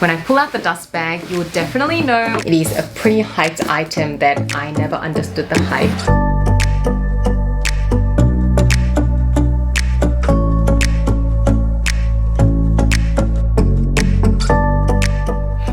When I pull out the dust bag, you'll definitely know it is a pretty hyped item that I never understood the hype.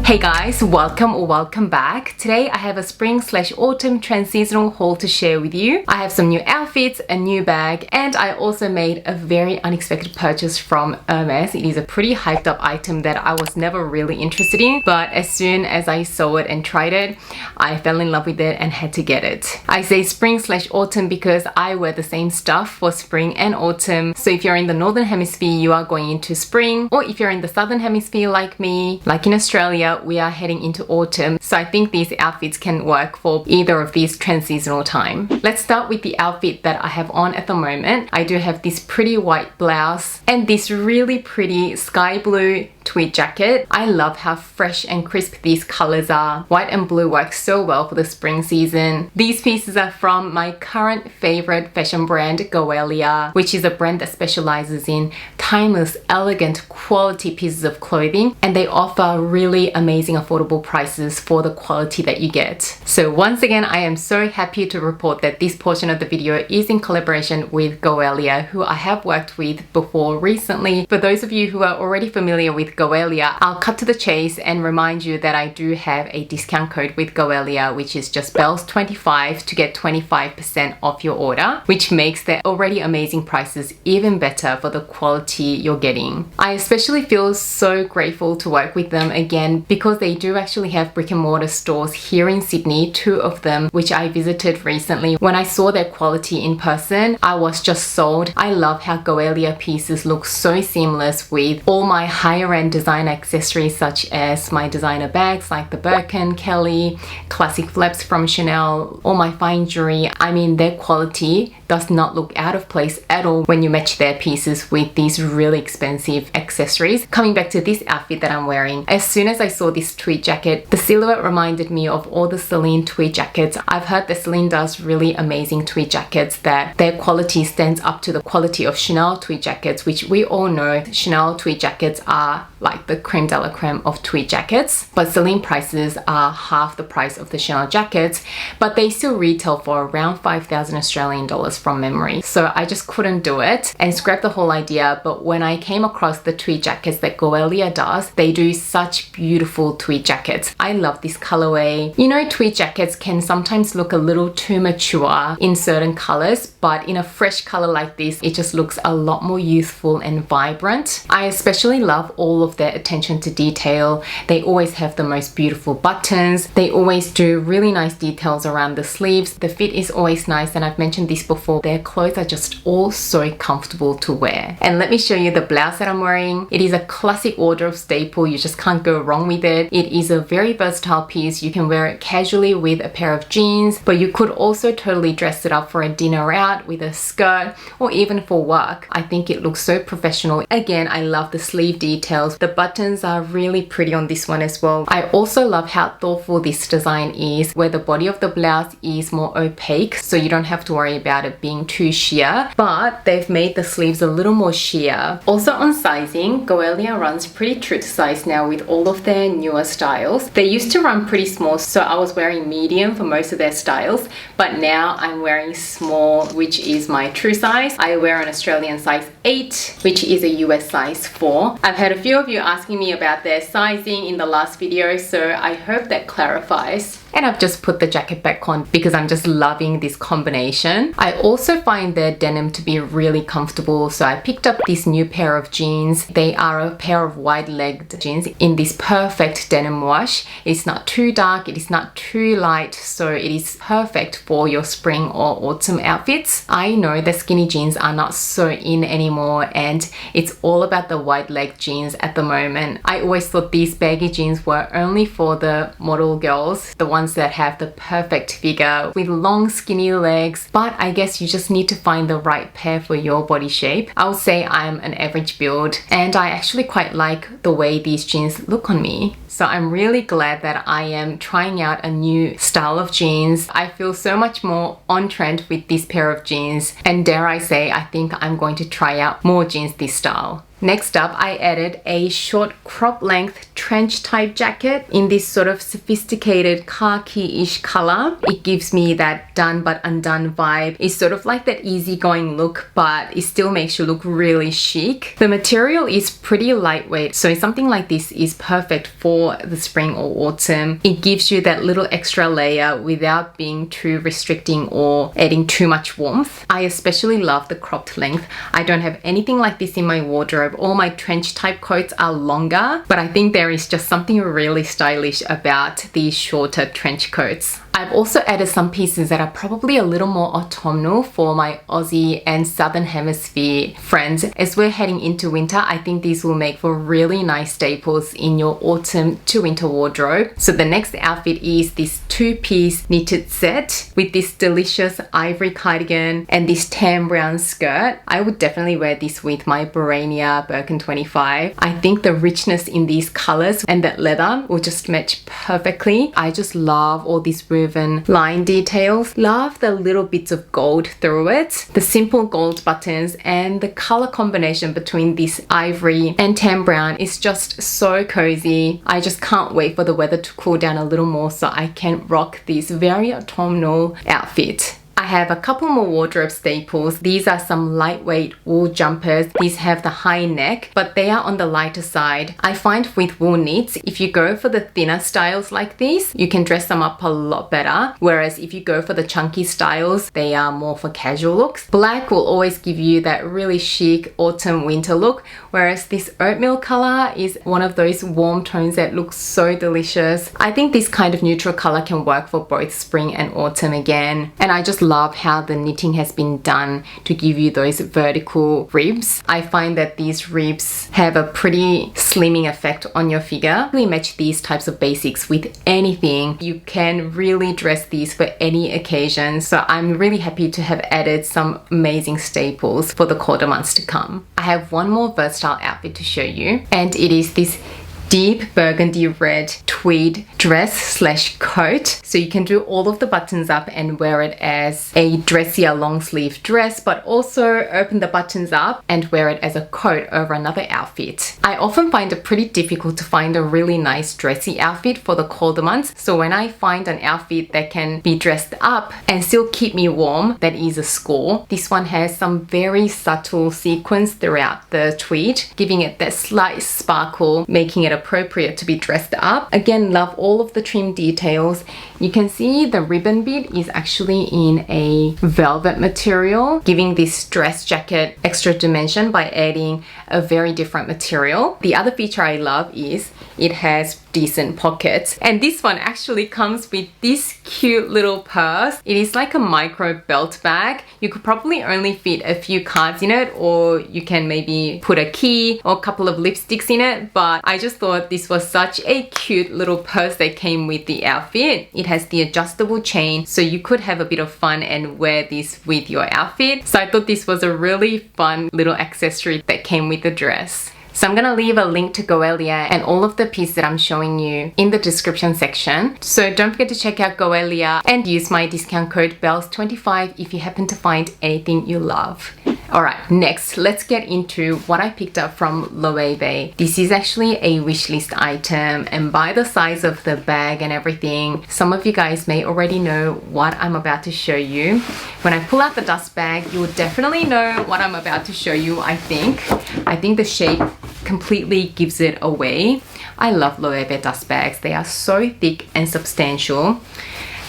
Hey guys, welcome back. Today I have a spring/autumn trans-seasonal haul to share with you. I have some new outfits, a new bag, and I also made a very unexpected purchase from Hermes. It is a pretty hyped up item that I was never really interested in, but as soon as I saw it and tried it, I fell in love with it and had to get it. I say spring/autumn because I wear the same stuff for spring and autumn. So if you're in the northern hemisphere, you are going into spring, or if you're in the southern hemisphere like me, like in Australia, we are heading into autumn, so I think these outfits can work for either of these trans-seasonal time. Let's start with the outfit that I have on at the moment. I do have this pretty white blouse and this really pretty sky blue tweed jacket. I love how fresh and crisp these colors are. White and blue work so well for the spring season. These pieces are from my current favorite fashion brand, Goelia, which is a brand that specializes in timeless, elegant, quality pieces of clothing, and they offer really amazing affordable prices for the quality that you get. So once again, I am so happy to report that this portion of the video is in collaboration with Goelia, who I have worked with before recently. For those of you who are already familiar with Goelia, I'll cut to the chase and remind you that I do have a discount code with Goelia, which is just BELLS25 to get 25% off your order, which makes their already amazing prices even better for the quality you're getting. I especially feel so grateful to work with them again because they do actually have brick and mortar stores here in Sydney, 2 of them, which I visited recently. When I saw their quality in person, I was just sold. I love how Goelia pieces look so seamless with all my higher end designer accessories, such as my designer bags like the Birkin, Kelly, classic flaps from Chanel, all my fine jewelry. I mean, their quality does not look out of place at all when you match their pieces with these really expensive accessories. Coming back to this outfit that I'm wearing, as soon as I saw this tweed jacket, the silhouette reminded me of all the Celine tweed jackets. I've heard that Celine does really amazing tweed jackets, that their quality stands up to the quality of Chanel tweed jackets, which we all know Chanel tweed jackets are like the creme de la creme of tweed jackets, but Celine prices are half the price of the Chanel jackets, but they still retail for around 5,000 Australian dollars from memory. So I just couldn't do it and scrapped the whole idea. But when I came across the tweed jackets that Goelia does, they do such beautiful tweed jackets. I love this colorway. You know, tweed jackets can sometimes look a little too mature in certain colors, but in a fresh color like this, it just looks a lot more youthful and vibrant. I especially love all of their attention to detail. They always have the most beautiful buttons. They always do really nice details around the sleeves. The fit is always nice, and I've mentioned this before, their clothes are just all so comfortable to wear. And let me show you the blouse that I'm wearing. It is a classic wardrobe staple. You just can't go wrong with it. It is a very versatile piece. You can wear it casually with a pair of jeans, but you could also totally dress it up for a dinner out with a skirt or even for work. I think it looks so professional. Again, I love the sleeve details. The buttons are really pretty on this one as well. I also love how thoughtful this design is, where the body of the blouse is more opaque, so you don't have to worry about it being too sheer, but they've made the sleeves a little more sheer. Also on sizing, Goelia runs pretty true to size now with all of their newer styles. They used to run pretty small, so I was wearing medium for most of their styles, but now I'm wearing small, which is my true size. I wear an Australian size 8, which is a US size 4. I've had a few of you asking me about their sizing in the last video, so I hope that clarifies. And I've just put the jacket back on because I'm just loving this combination. I also find their denim to be really comfortable, so I picked up this new pair of jeans. They are a pair of wide-legged jeans in this perfect denim wash. It's not too dark, it is not too light, so it is perfect for your spring or autumn outfits. I know that skinny jeans are not so in anymore, and it's all about the wide-leg jeans at the moment. I always thought these baggy jeans were only for the model girls, the ones that have the perfect figure with long skinny legs, but I guess you just need to find the right pair for your body shape. I would say I'm an average build, and I actually quite like the way these jeans look on me. So I'm really glad that I am trying out a new style of jeans. I feel so much more on trend with this pair of jeans, and dare I say, I think I'm going to try out more jeans this style. Next up, I added a short crop length trench type jacket in this sort of sophisticated khaki-ish color. It gives me that done but undone vibe. It's sort of like that easygoing look, but it still makes you look really chic. The material is pretty lightweight, so something like this is perfect for the spring or autumn. It gives you that little extra layer without being too restricting or adding too much warmth. I especially love the cropped length. I don't have anything like this in my wardrobe. All my trench type coats are longer, but I think there is just something really stylish about these shorter trench coats. I've also added some pieces that are probably a little more autumnal for my Aussie and Southern Hemisphere friends. As we're heading into winter, I think these will make for really nice staples in your autumn to winter wardrobe. So the next outfit is this two-piece knitted set with this delicious ivory cardigan and this tan brown skirt. I would definitely wear this with my Borania Birkin 25. I think the richness in these colors and that leather will just match perfectly. I just love all these woven line details. Love the little bits of gold through it, the simple gold buttons, and the color combination between this ivory and tan brown is just so cozy. I just can't wait for the weather to cool down a little more so I can rock this very autumnal outfit. I have a couple more wardrobe staples. These are some lightweight wool jumpers. These have the high neck, but they are on the lighter side. I find with wool knits, if you go for the thinner styles like these, you can dress them up a lot better. Whereas if you go for the chunky styles, they are more for casual looks. Black will always give you that really chic autumn winter look, whereas this oatmeal color is one of those warm tones that looks so delicious. I think this kind of neutral color can work for both spring and autumn again. And I just love how the knitting has been done to give you those vertical ribs. I find that these ribs have a pretty slimming effect on your figure. We match these types of basics with anything. You can really dress these for any occasion. So I'm really happy to have added some amazing staples for the colder months to come. I have one more versatile outfit to show you, and it is this deep burgundy red tweed dress slash coat. So you can do all of the buttons up and wear it as a dressier long sleeve dress, but also open the buttons up and wear it as a coat over another outfit. I often find it pretty difficult to find a really nice dressy outfit for the colder months. So when I find an outfit that can be dressed up and still keep me warm, that is a score. This one has some very subtle sequins throughout the tweed, giving it that slight sparkle, making it appropriate to be dressed up. Again, love all of the trim details. You can see the ribbon bit is actually in a velvet material, giving this dress jacket extra dimension by adding a very different material. The other feature I love is it has decent pockets, and this one actually comes with this cute little purse. It is like a micro belt bag. You could probably only fit a few cards in it, or you can maybe put a key or a couple of lipsticks in it, but I just thought this was such a cute little purse that came with the outfit. It has the adjustable chain, so you could have a bit of fun and wear this with your outfit. So I thought this was a really fun little accessory that came with the dress. So I'm gonna leave a link to Goelia and all of the pieces that I'm showing you in the description section. So don't forget to check out Goelia and use my discount code BELLS25 if you happen to find anything you love. Alright, next let's get into what I picked up from Loewe. This is actually a wishlist item, and by the size of the bag and everything, some of you guys may already know what I'm about to show you. When I pull out the dust bag, you will definitely know what I'm about to show you, I think. I think the shape completely gives it away. I love Loewe dust bags. They are so thick and substantial.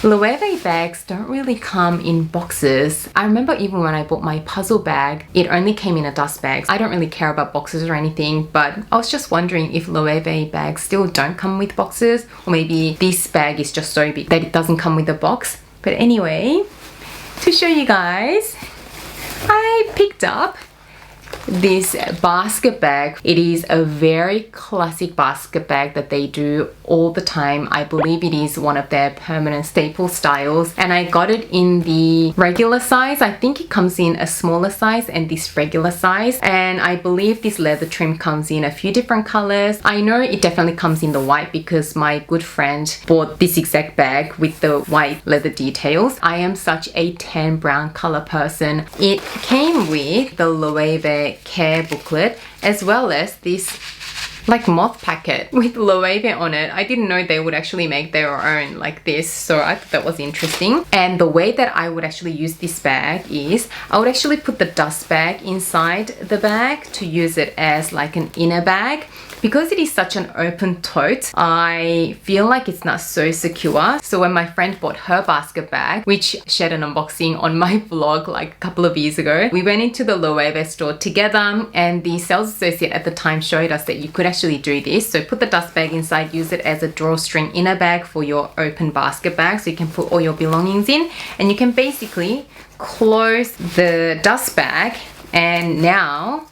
Loewe bags don't really come in boxes. I remember even when I bought my puzzle bag, it only came in a dust bag. I don't really care about boxes or anything, but I was just wondering if Loewe bags still don't come with boxes, or maybe this bag is just so big that it doesn't come with a box. But anyway, to show you guys, I picked up this basket bag. It is a very classic basket bag that they do all the time. I believe it is one of their permanent staple styles, and I got it in the regular size. I think it comes in a smaller size and this regular size, and I believe this leather trim comes in a few different colors. I know it definitely comes in the white because my good friend bought this exact bag with the white leather details. I am such a tan brown color person. It came with the Loewe care booklet, as well as this like moth packet with Loewe on it. I didn't know they would actually make their own like this, so I thought that was interesting. And the way that I would actually use this bag is I would actually put the dust bag inside the bag to use it as like an inner bag. Because it is such an open tote, I feel like it's not so secure. So when my friend bought her basket bag, which she had an unboxing on my vlog like a couple of years ago, we went into the Loewe store together, and the sales associate at the time showed us that you could actually do this. So put the dust bag inside, use it as a drawstring inner bag for your open basket bag, so you can put all your belongings in, and you can basically close the dust bag, and now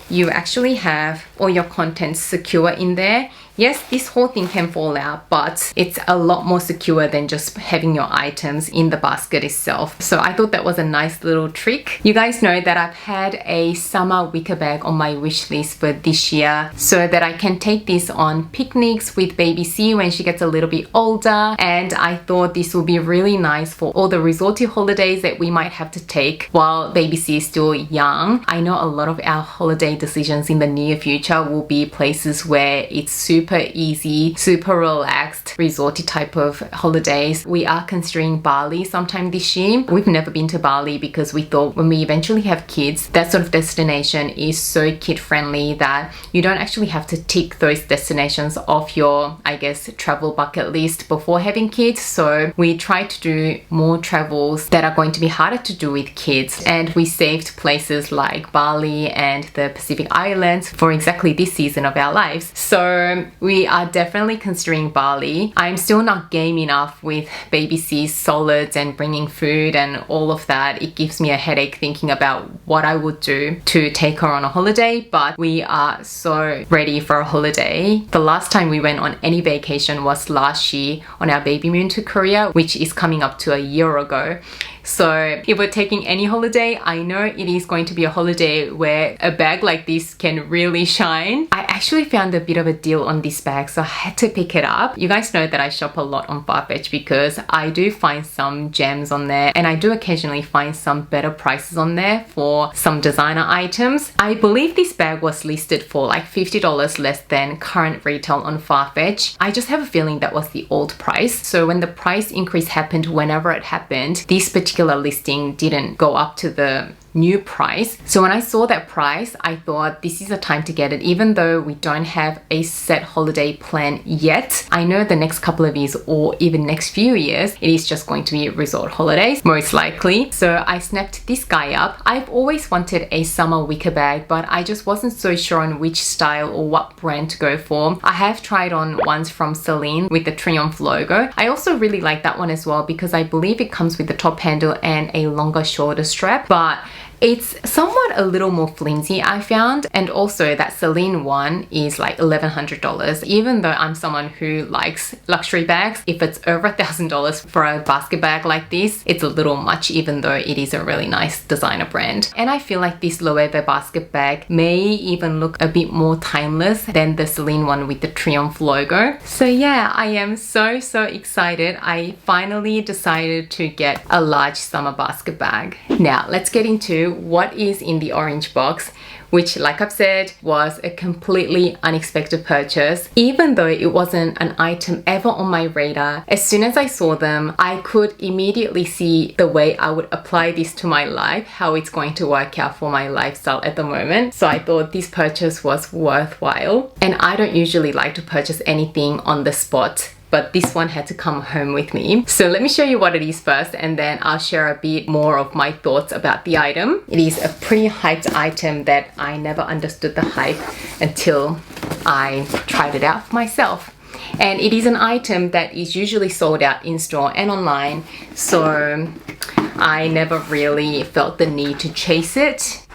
you actually have all your contents secure in there. Yes, this whole thing can fall out, but it's a lot more secure than just having your items in the basket itself. So I thought that was a nice little trick. You guys know that I've had a summer wicker bag on my wish list for this year so that I can take this on picnics with baby C when she gets a little bit older. And I thought this will be really nice for all the resorty holidays that we might have to take while baby C is still young. I know a lot of our holiday decisions in the near future will be places where it's super easy, super relaxed, resorty type of holidays. We are considering Bali sometime this year. We've never been to Bali because we thought when we eventually have kids, that sort of destination is so kid friendly that you don't actually have to tick those destinations off your, I guess, travel bucket list before having kids. So we try to do more travels that are going to be harder to do with kids, and we saved places like Bali and the Pacific Islands for exactly this season of our lives. So we are definitely considering Bali. I'm still not game enough with baby C's solids and bringing food and all of that. It gives me a headache thinking about what I would do to take her on a holiday, but we are so ready for a holiday. The last time we went on any vacation was last year on our baby moon to Korea, which is coming up to a year ago. So if we're taking any holiday, I know it is going to be a holiday where a bag like this can really shine. I actually found a bit of a deal on this bag, so I had to pick it up. You guys know that I shop a lot on Farfetch because I do find some gems on there, and I do occasionally find some better prices on there for some designer items. I believe this bag was listed for like $50 less than current retail on Farfetch. I just have a feeling that was the old price. So when the price increase happened, whenever it happened, this particular listing didn't go up to the new price. So when I saw that price, I thought this is a time to get it. Even though we don't have a set holiday plan yet, I know the next couple of years or even next few years, it is just going to be resort holidays, most likely. So I snapped this guy up. I've always wanted a summer wicker bag, but I just wasn't so sure on which style or what brand to go for. I have tried on ones from Celine with the Triumph logo. I also really like that one as well because I believe it comes with the top handle and a longer shoulder strap, but it's somewhat a little more flimsy, I found, and also that Celine one is like $1,100. Even though I'm someone who likes luxury bags, if it's over $1,000 for a basket bag like this, it's a little much, even though it is a really nice designer brand. And I feel like this Loewe basket bag may even look a bit more timeless than the Celine one with the Triumph logo. So yeah, I am so excited. I finally decided to get a large summer basket bag. Now let's get into what is in the orange box, which, like I've said, was a completely unexpected purchase. Even though it wasn't an item ever on my radar, as soon as I saw them, I could immediately see the way I would apply this to my life, how it's going to work out for my lifestyle at the moment. So I thought this purchase was worthwhile. And I don't usually like to purchase anything on the spot, but this one had to come home with me. So let me show you what it is first, and then I'll share a bit more of my thoughts about the item. It is a pretty hyped item that I never understood the hype until I tried it out for myself. And it is an item that is usually sold out in store and online, so I never really felt the need to chase it.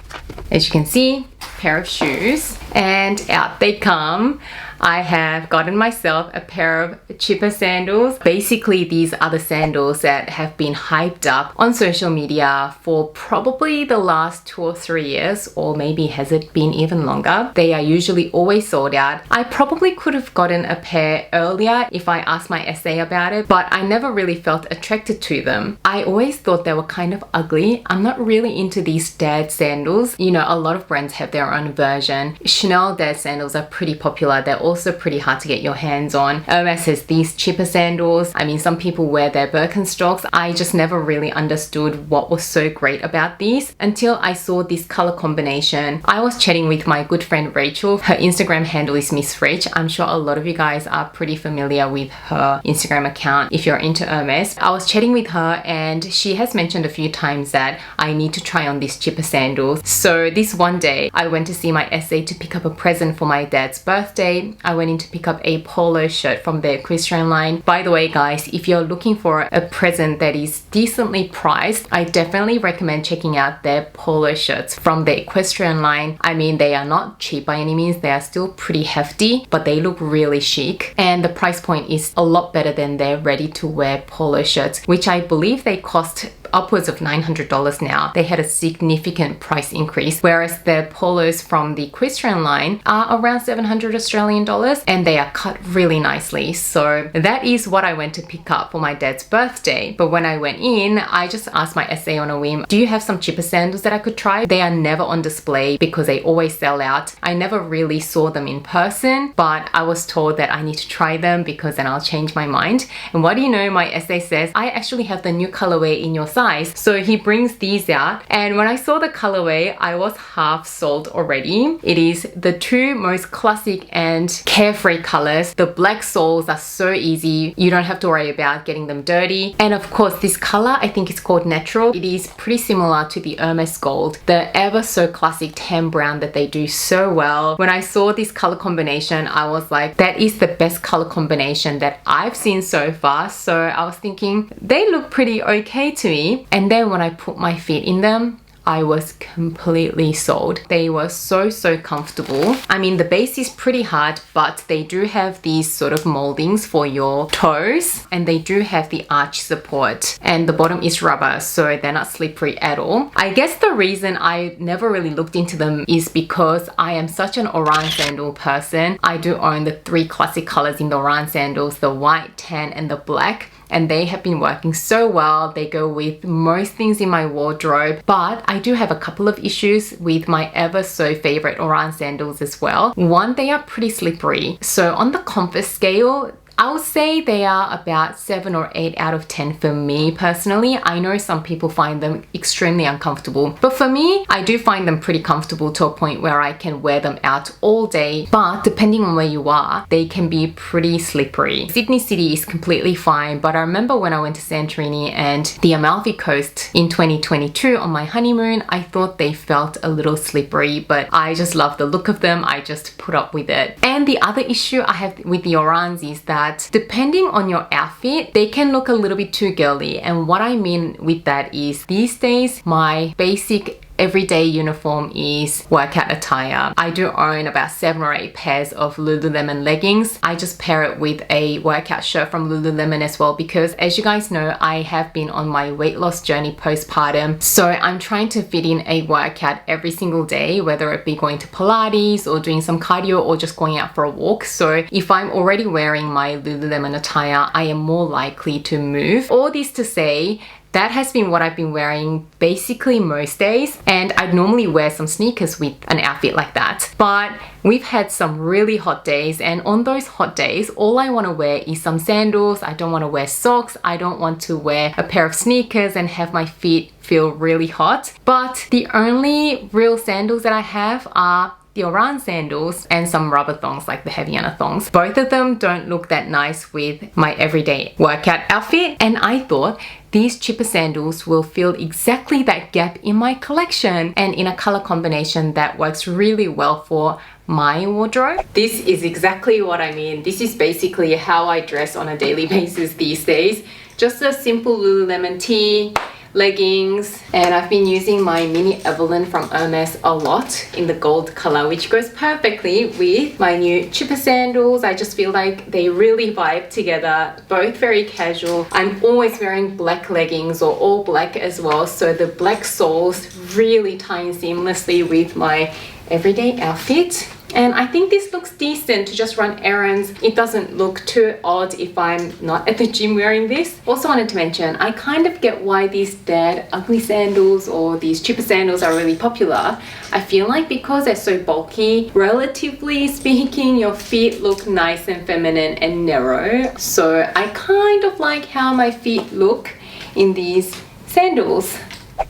As you can see, pair of shoes, and out they come. I have gotten myself a pair of cheaper sandals. Basically, these are the sandals that have been hyped up on social media for probably the last 2 or 3 years, or maybe has it been even longer. They are usually always sold out. I probably could have gotten a pair earlier if I asked my SA about it, but I never really felt attracted to them. I always thought they were kind of ugly. I'm not really into these dad sandals. You know, a lot of brands have their own version. Chanel dad sandals are pretty popular. They're also pretty hard to get your hands on. Hermès has these cheaper sandals. I mean, some people wear their Birkenstocks. I just never really understood what was so great about these until I saw this color combination. I was chatting with my good friend Rachel. Her Instagram handle is Miss Rach. I'm sure a lot of you guys are pretty familiar with her Instagram account if you're into Hermes. I was chatting with her and she has mentioned a few times that I need to try on these cheaper sandals. So this one day I went to see my SA to pick up a present for my dad's birthday. I went in to pick up a polo shirt from the equestrian line. By the way guys, if you're looking for a present that is decently priced, I definitely recommend checking out their polo shirts from the equestrian line. I mean, they are not cheap by any means. They are still pretty hefty, but they look really chic. And the price point is a lot better than their ready-to-wear polo shirts, which I believe they cost upwards of $900 now. They had a significant price increase, whereas the polos from the equestrian line are around 700 Australian dollars and they are cut really nicely. So that is what I went to pick up for my dad's birthday. But when I went in, I just asked my SA on a whim, do you have some cheaper sandals that I could try? They are never on display because they always sell out. I never really saw them in person, but I was told that I need to try them because then I'll change my mind. And what do you know, my SA says, I actually have the new colorway in your size. So he brings these out, and when I saw the colorway, I was half sold already. It is the two most classic and carefree colors. The black soles are so easy. You don't have to worry about getting them dirty. And of course, this color, I think it's called Natural. It is pretty similar to the Hermes Gold, the ever so classic tan brown that they do so well. When I saw this color combination, I was like, that is the best color combination that I've seen so far. So I was thinking, they look pretty okay to me. And then when I put my feet in them, I was completely sold. They were so comfortable. I mean, the base is pretty hard, but they do have these sort of moldings for your toes, and they do have the arch support, and the bottom is rubber, so they're not slippery at all. I guess the reason I never really looked into them is because I am such an orange sandal person. I do own the 3 classic colors in the orange sandals, the white, tan, and the black. And they have been working so well. They go with most things in my wardrobe, but I do have a couple of issues with my ever so favorite orange sandals as well. One, they are pretty slippery. So on the comfort scale, I would say they are about 7 or 8 out of 10 for me personally. I know some people find them extremely uncomfortable, but for me, I do find them pretty comfortable to a point where I can wear them out all day. But depending on where you are, they can be pretty slippery. Sydney City is completely fine, but I remember when I went to Santorini and the Amalfi Coast in 2022 on my honeymoon, I thought they felt a little slippery, but I just love the look of them. I just put up with it. And the other issue I have with the orange is that depending on your outfit, they can look a little bit too girly. And what I mean with that is these days, my basic everyday uniform is workout attire. I do own about 7 or 8 pairs of Lululemon leggings. I just pair it with a workout shirt from Lululemon as well because, as you guys know, I have been on my weight loss journey postpartum. So I'm trying to fit in a workout every single day, whether it be going to Pilates or doing some cardio or just going out for a walk. So if I'm already wearing my Lululemon attire, I am more likely to move. All this to say, that has been what I've been wearing basically most days, and I'd normally wear some sneakers with an outfit like that. But we've had some really hot days, and on those hot days, all I want to wear is some sandals. I don't want to wear socks. I don't want to wear a pair of sneakers and have my feet feel really hot. But the only real sandals that I have are the orange sandals and some rubber thongs like the Havaiana thongs. Both of them don't look that nice with my everyday workout outfit, and I thought these cheaper sandals will fill exactly that gap in my collection and in a color combination that works really well for my wardrobe. This is exactly what I mean. This is basically how I dress on a daily basis these days. Just a simple Lululemon tee, leggings, and I've been using my mini Evelyn from Hermes a lot in the gold color, which goes perfectly with my new cheaper sandals. I just feel like they really vibe together, both very casual. I'm always wearing black leggings or all black as well, so the black soles really tie in seamlessly with my everyday outfit. And I think this looks decent to just run errands. It doesn't look too odd if I'm not at the gym wearing this. Also wanted to mention, I kind of get why these dad ugly sandals or these cheaper sandals are really popular. I feel like because they're so bulky, relatively speaking, your feet look nice and feminine and narrow. So I kind of like how my feet look in these sandals.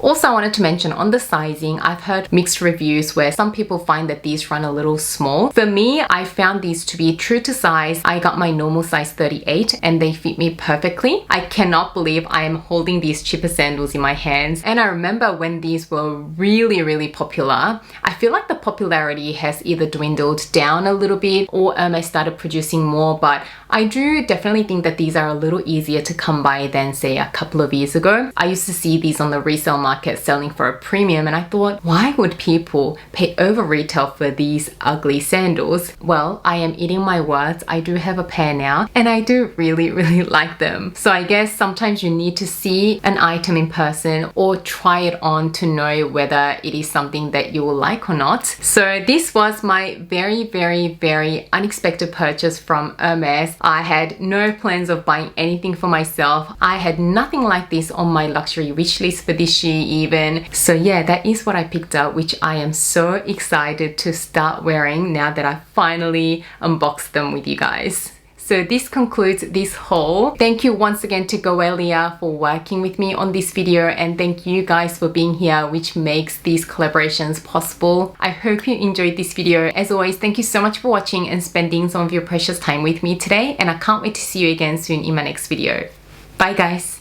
Also, I wanted to mention on the sizing, I've heard mixed reviews where some people find that these run a little small. For me, I found these to be true to size. I got my normal size 38 and they fit me perfectly. I cannot believe I am holding these cheaper sandals in my hands. And I remember when these were really popular. I feel like the popularity has either dwindled down a little bit or Hermes started producing more, but I do definitely think that these are a little easier to come by than say a couple of years ago. I used to see these on the resale market selling for a premium and I thought, why would people pay over retail for these ugly sandals? Well, I am eating my words. I do have a pair now and I do really like them. So I guess sometimes you need to see an item in person or try it on to know whether it is something that you will like or not. So this was my very unexpected purchase from Hermes. I had no plans of buying anything for myself. I had nothing like this on my luxury wish list for this year even. So yeah, that is what I picked up, which I am so excited to start wearing now that I finally unboxed them with you guys. So this concludes this haul. Thank you once again to Goelia for working with me on this video, and thank you guys for being here, which makes these collaborations possible. I hope you enjoyed this video. As always, thank you so much for watching and spending some of your precious time with me today, and I can't wait to see you again soon in my next video. Bye guys!